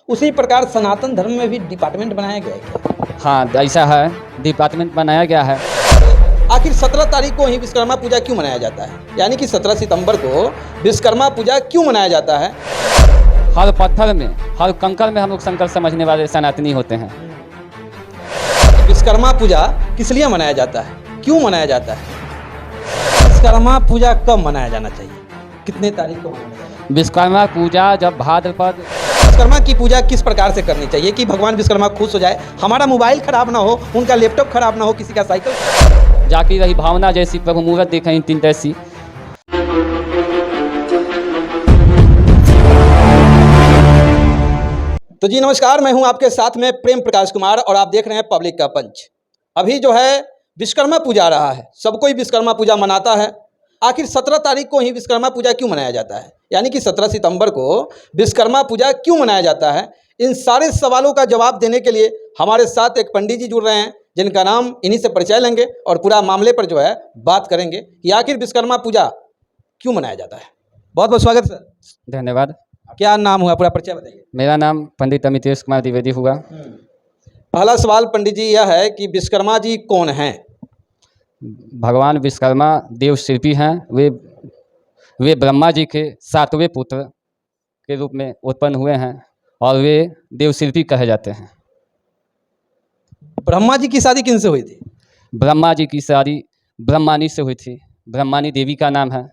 उसी प्रकार सनातन धर्म में भी डिपार्टमेंट बनाया गया है क्या? हाँ, ऐसा है, डिपार्टमेंट बनाया गया है। आखिर 17 तारीख को ही विश्वकर्मा पूजा क्यों मनाया जाता है? यानी कि 17 सितंबर को विश्वकर्मा पूजा क्यों मनाया जाता है? हर पत्थर में, हर कंकड़ में हम लोग शंकर समझने वाले सनातनी होते हैं। विश्वकर्मा पूजा किस लिए मनाया जाता है, क्यों मनाया जाता है? विश्वकर्मा पूजा कब मनाया जाना चाहिए, कितने तारीख को मनाया जाना चाहिए? विश्वकर्मा पूजा जब भाद्रपद। विश्वकर्मा की पूजा किस प्रकार से करनी चाहिए कि भगवान विश्वकर्मा खुश हो जाए, हमारा मोबाइल खराब ना हो, उनका लैपटॉप खराब ना हो, किसी का साइकिल। जाकी रही भावना जैसी प्रभु मूरत दिखाई तीन तैसी। तो जी नमस्कार, मैं हूं आपके साथ में प्रेम प्रकाश कुमार और आप देख रहे हैं पब्लिक का पंच। अभी जो है विश्वकर्मा पूजा आ रहा है, सब कोई विश्वकर्मा पूजा मनाता है। आखिर 17 तारीख को ही विश्वकर्मा पूजा क्यों मनाया जाता है, यानी कि 17 सितंबर को विश्वकर्मा पूजा क्यों मनाया जाता है? इन सारे सवालों का जवाब देने के लिए हमारे साथ एक पंडित जी जुड़ रहे हैं, जिनका नाम इन्हीं से परिचय लेंगे और पूरा मामले पर जो है बात करेंगे कि आखिर विश्वकर्मा पूजा क्यों मनाया जाता है। बहुत बहुत स्वागत सर। धन्यवाद। क्या नाम हुआ, पूरा परिचय बताइए। मेरा नाम पंडित अमितेश कुमार द्विवेदी हुआ। पहला सवाल पंडित जी यह है कि विश्वकर्मा जी कौन हैं? भगवान विश्वकर्मा देव शिल्पी हैं। वे ब्रह्मा जी के 7वें पुत्र के रूप में उत्पन्न हुए हैं और वे देव शिल्पी कहे जाते हैं। ब्रह्मा जी की शादी किन से हुई थी? ब्रह्मा जी की शादी ब्रह्मानी से हुई थी। ब्रह्मानी देवी का नाम है,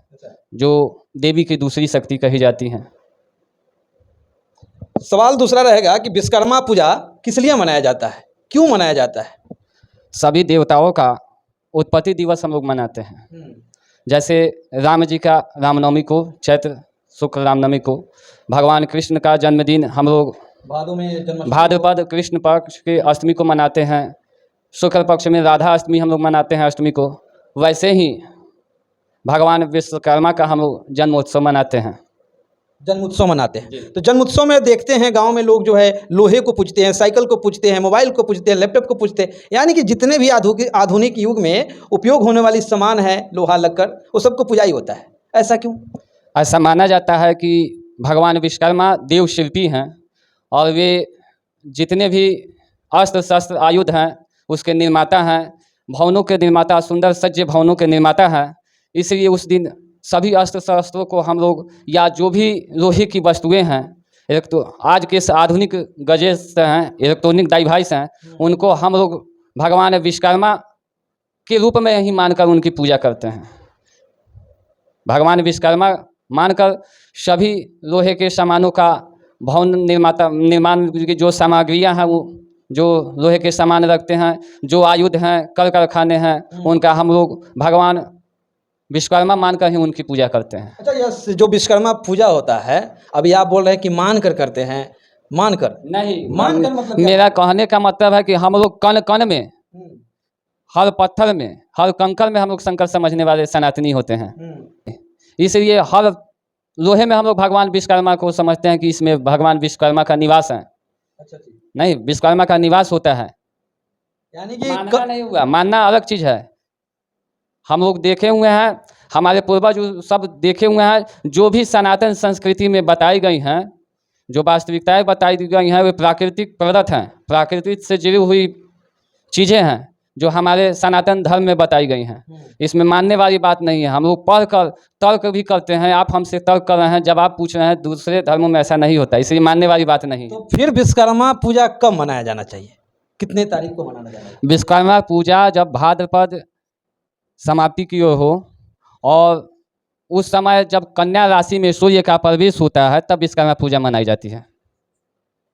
जो देवी की दूसरी शक्ति कही जाती हैं। सवाल दूसरा रहेगा कि विश्वकर्मा पूजा किस लिए मनाया जाता है, क्यों मनाया जाता है? सभी देवताओं का उत्पत्ति दिवस हम लोग मनाते हैं। जैसे राम जी का रामनवमी को, चैत्र शुक्ल रामनवमी को, भगवान कृष्ण का जन्मदिन हम लोग भाद्रपद कृष्ण पक्ष के अष्टमी को मनाते हैं। शुक्ल पक्ष में राधा अष्टमी हम लोग मनाते हैं अष्टमी को। वैसे ही भगवान विश्वकर्मा का हम लोग जन्मोत्सव मनाते हैं। जन्मोत्सव मनाते हैं। तो जन्मोत्सव में देखते हैं गांव में लोग जो है लोहे को पूजते हैं, साइकिल को पूजते हैं, मोबाइल को पूजते हैं, लैपटॉप को पूजते हैं, यानी कि जितने भी आधुनिक युग में उपयोग होने वाली सामान है, लोहा लक्कड़, वो सबको पूजा ही होता है। ऐसा क्यों? ऐसा माना जाता है कि भगवान विश्वकर्मा देव शिल्पी हैं और वे जितने भी अस्त्र शस्त्र आयुध हैं उसके निर्माता हैं, भवनों के निर्माता, सुंदर सज्ज भवनों के निर्माता हैं। इसलिए उस दिन सभी अस्त्र शस्त्रों को हम लोग, या जो भी लोहे की वस्तुएं हैं, एक तो आज के आधुनिक गजेट्स हैं, इलेक्ट्रॉनिक डिवाइस हैं, उनको हम लोग भगवान विश्वकर्मा के रूप में ही मानकर उनकी पूजा करते हैं। भगवान विश्वकर्मा मानकर सभी लोहे के सामानों का, भवन निर्माण की जो सामग्रियां हैं, वो जो लोहे के सामान रखते हैं, जो आयुध हैं, कल कारखाने हैं, उनका हम लोग भगवान विश्वकर्मा मानकर ही उनकी पूजा करते हैं। अच्छा, यह जो विश्वकर्मा पूजा होता है, अभी आप बोल रहे हैं कि मानकर करते हैं, मानकर नहीं, मानकर मतलब मेरा कहने का मतलब है कि हम लोग कण कण में, हर पत्थर में, हर कंकड़ में हम लोग शंकर समझने वाले सनातनी होते हैं। इसलिए हर लोहे में हम लोग भगवान विश्वकर्मा को समझते हैं कि इसमें भगवान विश्वकर्मा का निवास है। अच्छा जी। नहीं, विश्वकर्मा का निवास होता है, यानी कि मानना नहीं हुआ। मानना अलग चीज़ है। हम लोग देखे हुए हैं, हमारे पूर्वज सब देखे हुए हैं, जो भी सनातन संस्कृति में बताई गई हैं, जो वास्तविकताएं बताई गई हैं, वे प्राकृतिक प्रदत्त हैं, प्राकृतिक से जुड़ी हुई चीज़ें हैं जो हमारे सनातन धर्म में बताई गई हैं। इसमें मानने वाली बात नहीं है। हम लोग पढ़ कर तर्क भी करते हैं। आप हमसे तर्क कर रहे हैं, जवाब पूछ रहे हैं, दूसरे धर्मों में ऐसा नहीं होता, इसलिए मानने वाली बात नहीं है। तो फिर विश्वकर्मा पूजा कब मनाया जाना चाहिए, कितने तारीख को मनाना जाना चाहिए? विश्वकर्मा पूजा जब भाद्रपद समाप्ति की ओर हो और उस समय जब कन्या राशि में सूर्य का प्रवेश होता है, तब विश्वकर्मा पूजा मनाई जाती है।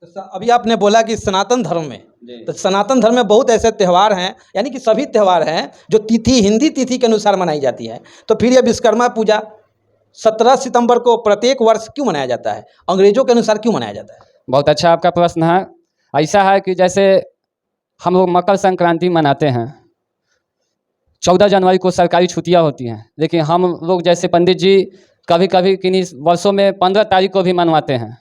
तो अभी आपने बोला कि सनातन धर्म में, तो सनातन धर्म में बहुत ऐसे त्यौहार हैं, यानी कि सभी त्यौहार हैं जो तिथि, हिंदी तिथि के अनुसार मनाई जाती है। तो फिर यह विश्वकर्मा पूजा 17 सितंबर को प्रत्येक वर्ष क्यों मनाया जाता है, अंग्रेजों के अनुसार क्यों मनाया जाता है? बहुत अच्छा आपका प्रश्न है। ऐसा है कि जैसे हम लोग मकर संक्रांति मनाते हैं, 14 जनवरी को सरकारी छुट्टियां होती हैं, लेकिन हम लोग जैसे पंडित जी कभी कभी किन्हीं वर्षों में 15 तारीख को भी मनवाते हैं।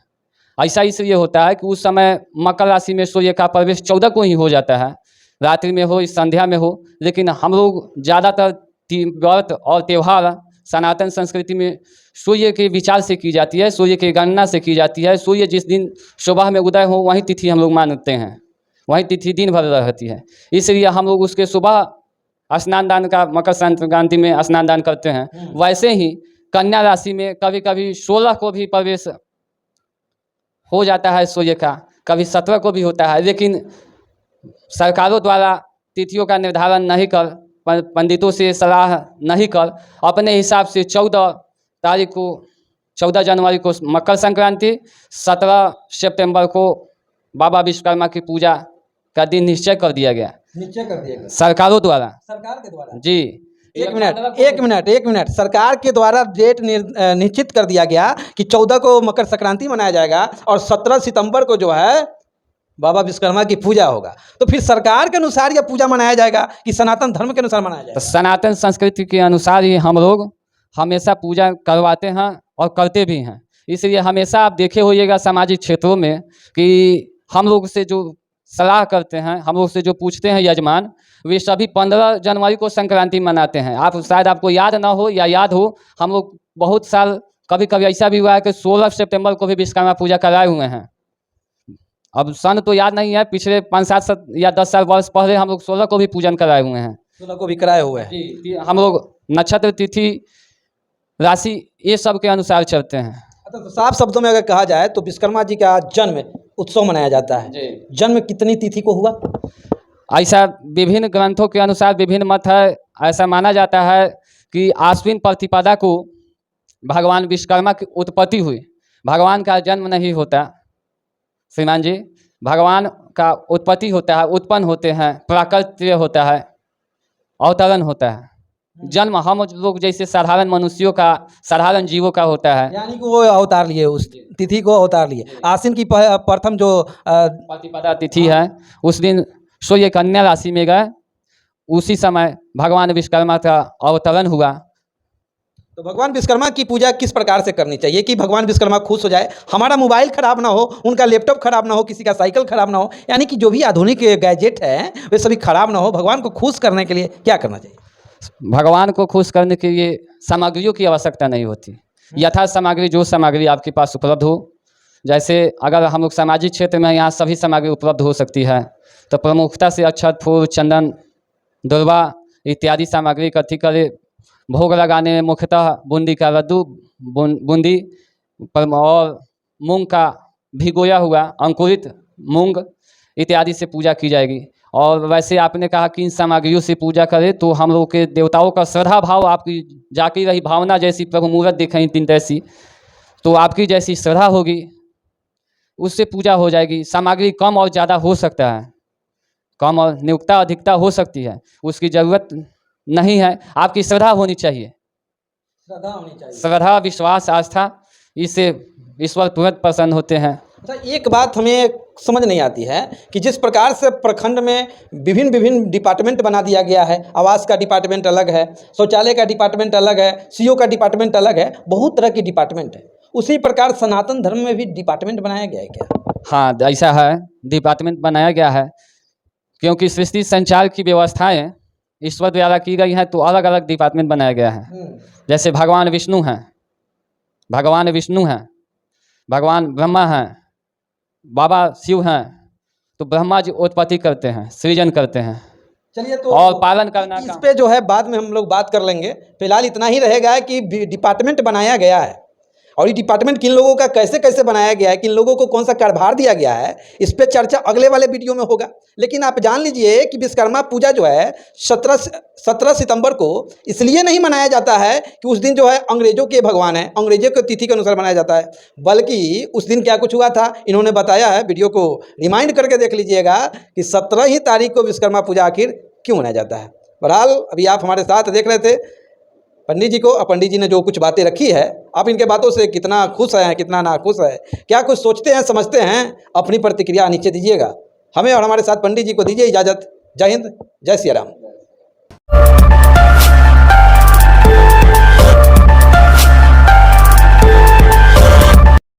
ऐसा इसलिए होता है कि उस समय मकर राशि में सूर्य का प्रवेश 14 को ही हो जाता है, रात्रि में हो, संध्या में हो। लेकिन हम लोग ज़्यादातर व्रत और त्यौहार सनातन संस्कृति में सूर्य के विचार से की जाती है, सूर्य की गणना से की जाती है। सूर्य जिस दिन सुबह में उदय हो वही तिथि हम लोग मानते हैं, वही तिथि दिन भर रहती है। इसलिए हम लोग उसके सुबह स्नान दान का, मकर संक्रांति में स्नान दान करते हैं। वैसे ही कन्या राशि में कभी कभी 16 को भी प्रवेश हो जाता है सूर्य का, कभी 17 को भी होता है, लेकिन सरकारों द्वारा तिथियों का निर्धारण नहीं कर, पंडितों से सलाह नहीं कर, अपने हिसाब से 14 तारीख को, 14 जनवरी को मकर संक्रांति, 17 सितंबर को बाबा विश्वकर्मा की पूजा का दिन निश्चय कर दिया गया, निश्चय कर दिया गया सरकारों द्वारा। सरकार के द्वारा जी, एक मिनट सरकार के द्वारा डेट निश्चित कर दिया गया कि 14 को मकर संक्रांति मनाया जाएगा और 17 सितंबर को जो है बाबा विश्वकर्मा की पूजा होगा। तो फिर सरकार के अनुसार यह पूजा मनाया जाएगा कि सनातन धर्म के अनुसार मनाया तो जाएगा? सनातन संस्कृति के अनुसार ही हम लोग हमेशा पूजा करवाते हैं और करते भी हैं। इसलिए हमेशा आप देखे होइएगा सामाजिक क्षेत्रों में कि हम लोग से जो सलाह करते हैं, हम लोग से जो पूछते हैं यजमान, वे सभी 15 जनवरी को संक्रांति मनाते हैं। आप शायद आपको याद ना हो या याद हो, हम लोग बहुत साल कभी कभी ऐसा भी हुआ है कि 16 सितंबर को भी विश्वकर्मा पूजा कराए हुए हैं। अब सन तो याद नहीं है, पिछले 5-7 या 10 साल वर्ष पहले हम लोग 16 को भी पूजन कराए हुए हैं। 16 को भी कराए हुए हैं। जी, हम लोग नक्षत्र, तिथि, राशि ये सब के अनुसार चलते हैं। तो साफ शब्दों में अगर कहा जाए तो विश्वकर्मा जी का जन्म उत्सव मनाया जाता है। जन्म कितनी तिथि को हुआ? ऐसा विभिन्न ग्रंथों के अनुसार विभिन्न मत है। ऐसा माना जाता है कि आश्विन प्रतिपदा को भगवान विश्वकर्मा की उत्पत्ति हुई। भगवान का जन्म नहीं होता श्रीमान जी, भगवान का उत्पत्ति होता है, उत्पन्न होते हैं, प्राकट्य होता है, अवतरण होता है। जन्म हम लोग जैसे साधारण मनुष्यों का, साधारण जीवों का होता है। यानी कि वो अवतार लिए, उस तिथि को अवतार लिए। आश्विन की प्रथम जो प्रतिपदा तिथि है, उस दिन सूर्य कन्या राशि में गए, उसी समय भगवान विश्वकर्मा का अवतरण हुआ। तो भगवान विश्वकर्मा की पूजा किस प्रकार से करनी चाहिए कि भगवान विश्वकर्मा खुश हो जाए, हमारा मोबाइल खराब ना हो, उनका लैपटॉप खराब ना हो, किसी का साइकिल खराब ना हो, यानी कि जो भी आधुनिक गैजेट है वे सभी खराब ना हो। भगवान को खुश करने के लिए क्या करना चाहिए? भगवान को खुश करने के लिए सामग्रियों की आवश्यकता नहीं होती। यथार्थ सामग्री, जो सामग्री आपके पास उपलब्ध हो, जैसे अगर हम लोग सामाजिक क्षेत्र में यहाँ सभी सामग्री उपलब्ध हो सकती है, तो प्रमुखता से अक्षत, फूल, चंदन, दुर्वा इत्यादि सामग्री इकट्ठी करें। भोग लगाने में मुख्यतः बूंदी का लड्डू, बूंदी और मूंग का भिगोया हुआ अंकुरित मूंग इत्यादि से पूजा की जाएगी। और वैसे आपने कहा कि इन सामग्रियों से पूजा करें, तो हम लोग के देवताओं का श्रद्धा भाव, आपकी जाकी रही भावना जैसी, प्रभु मुहूर्त देखें दिन तैसी, तो आपकी जैसी श्रद्धा होगी उससे पूजा हो जाएगी। सामग्री कम और ज़्यादा हो सकता है, कम और नियुक्ता अधिकता हो सकती है, उसकी ज़रूरत नहीं है। आपकी श्रद्धा होनी चाहिए, श्रद्धा होनी चाहिए। श्रद्धा, विश्वास, आस्था, इससे ईश्वर तुरंत प्रसन्न होते हैं। अच्छा, एक बात हमें समझ नहीं आती है कि जिस प्रकार से प्रखंड में विभिन्न डिपार्टमेंट बना दिया गया है, आवास का डिपार्टमेंट अलग है, शौचालय का डिपार्टमेंट अलग है, सीओ का डिपार्टमेंट अलग है, बहुत तरह की डिपार्टमेंट है, उसी प्रकार सनातन धर्म में भी डिपार्टमेंट बनाया गया है क्या? हाँ, ऐसा है, डिपार्टमेंट बनाया गया है, क्योंकि सृष्टि संचार की व्यवस्थाएं ईश्वर द्वारा की गई हैं, तो अलग अलग डिपार्टमेंट बनाया गया है। जैसे भगवान विष्णु हैं, भगवान विष्णु हैं, भगवान ब्रह्मा हैं, बाबा शिव हैं, तो ब्रह्मा जी उत्पत्ति करते हैं, सृजन करते हैं। चलिए, तो और पालन करना इस पे जो है बाद में हम लोग बात कर लेंगे। फिलहाल इतना ही रहेगा कि डिपार्टमेंट बनाया गया है, और ये डिपार्टमेंट किन लोगों का कैसे कैसे बनाया गया है, किन लोगों को कौन सा कार्यभार दिया गया है, इस पे चर्चा अगले वाले वीडियो में होगा। लेकिन आप जान लीजिए कि विश्वकर्मा पूजा जो है 17 सितंबर को इसलिए नहीं मनाया जाता है कि उस दिन जो है अंग्रेजों के भगवान है, अंग्रेजों के तिथि के अनुसार मनाया जाता है, बल्कि उस दिन क्या कुछ हुआ था इन्होंने बताया है। वीडियो को रिमाइंड करके देख लीजिएगा कि 17 ही तारीख को विश्वकर्मा पूजा आखिर क्यों मनाया जाता है। बहरहाल अभी आप हमारे साथ देख रहे थे पंडित जी को, और पंडित जी ने जो कुछ बातें रखी है, आप इनके बातों से कितना खुश हैं, कितना नाखुश है, क्या कुछ सोचते हैं, समझते हैं, अपनी प्रतिक्रिया नीचे दीजिएगा। हमें और हमारे साथ पंडित जी को दीजिए इजाज़त। जय हिंद, जय सिया राम।